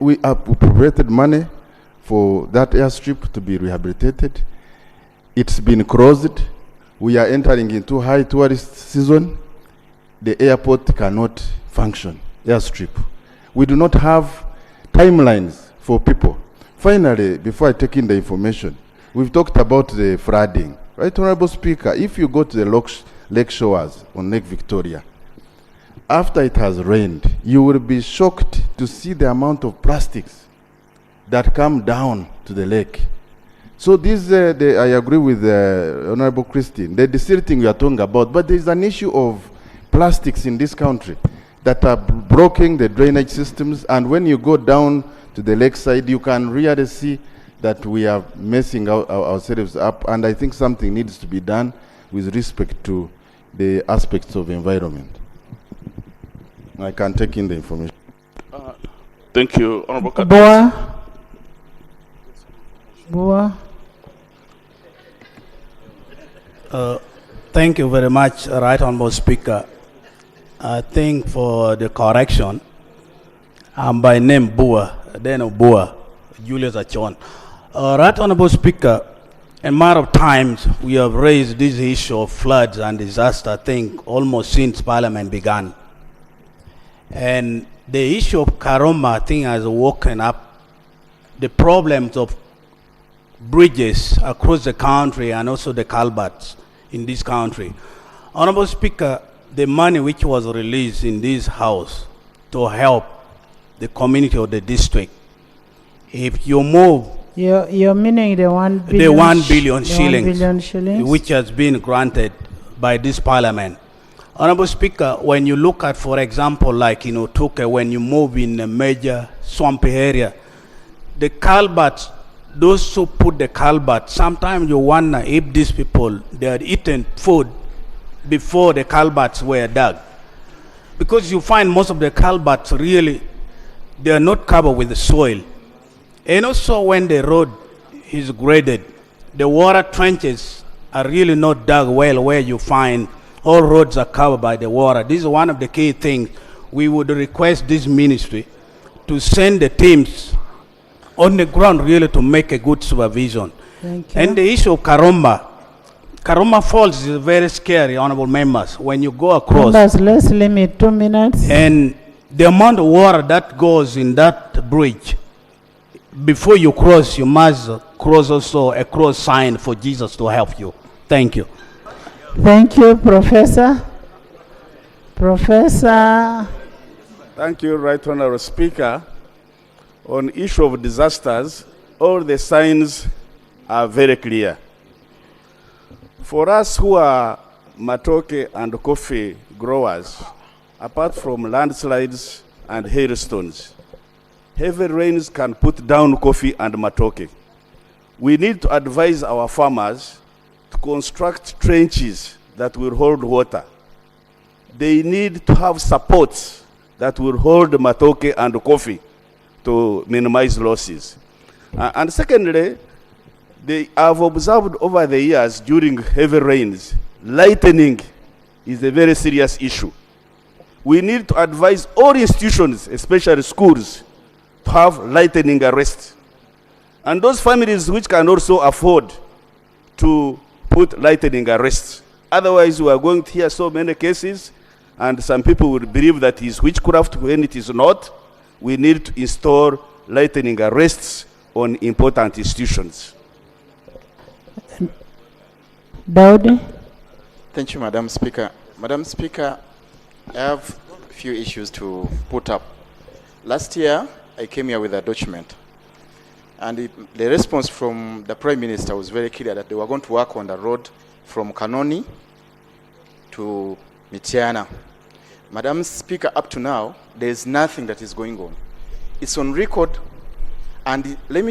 We appropriated money for that airstrip to be rehabilitated. It's been closed. We are entering into high tourist season. The airport cannot function, airstrip. We do not have timelines for people. Finally, before I take in the information, we've talked about the flooding. Right, Honorable Speaker, if you go to the lake shores on Lake Victoria, after it has rained, you will be shocked to see the amount of plastics that come down to the lake. So this, I agree with Honorable Christine, the silly thing we are talking about, but there is an issue of plastics in this country that are blocking the drainage systems, and when you go down to the lakeside, you can really see that we are messing ourselves up, and I think something needs to be done with respect to the aspects of environment. I can take in the information. Thank you, Honorable Boa. Thank you very much, Right Honorable Speaker. I think for the correction, I'm by name Boa, then Boa, Julius Achon. Right Honorable Speaker, a matter of times we have raised this issue of floods and disaster, I think, almost since Parliament began. And the issue of Karuma, I think, has woken up the problems of bridges across the country and also the culverts in this country. Honorable Speaker, the money which was released in this house to help the community of the district, if you move... You're meaning the 1 billion, the 1 billion shillings, 1 billion shillings, which has been granted by this Parliament. Honorable Speaker, when you look at, for example, like, Tuke, when you move in a major swampy area, the culverts, those who put the culverts, sometimes you wonder if these people, they had eaten food before the culverts were dug. Because you find most of the culverts really, they are not covered with the soil. And also when the road is graded, the water trenches are really not dug well, where you find all roads are covered by the water. This is one of the key things. We would request this ministry to send the teams on the ground really to make a good supervision. Thank you. And the issue of Karuma Falls is very scary, honorable members, when you go across. Members, let's limit 2 minutes. And the amount of water that goes in that bridge, before you cross, you must cross also a cross sign for Jesus to help you. Thank you. Thank you, Professor. Professor. Thank you, Right Honorable Speaker. On issue of disasters, all the signs are very clear. For us who are matoke and coffee growers, apart from landslides and hailstones, heavy rains can put down coffee and matoke. We need to advise our farmers to construct trenches that will hold water. They need to have supports that will hold matoke and coffee to minimize losses. And secondly, they have observed over the years during heavy rains, lightning is a very serious issue. We need to advise all institutions, especially schools, to have lightning arrest. And those families which can also afford to put lightning arrests. Otherwise, we are going to hear so many cases, and some people will believe that it's witchcraft when it is not. We need to install lightning arrests on important institutions. Daudi. Thank you, Madam Speaker. Madam Speaker, I have a few issues to put up. Last year, I came here with a document, and the response from the Prime Minister was very clear that they were going to work on the road from Kanoni to Mitiana. Madam Speaker, up to now, there is nothing that is going on. It's on record, and let me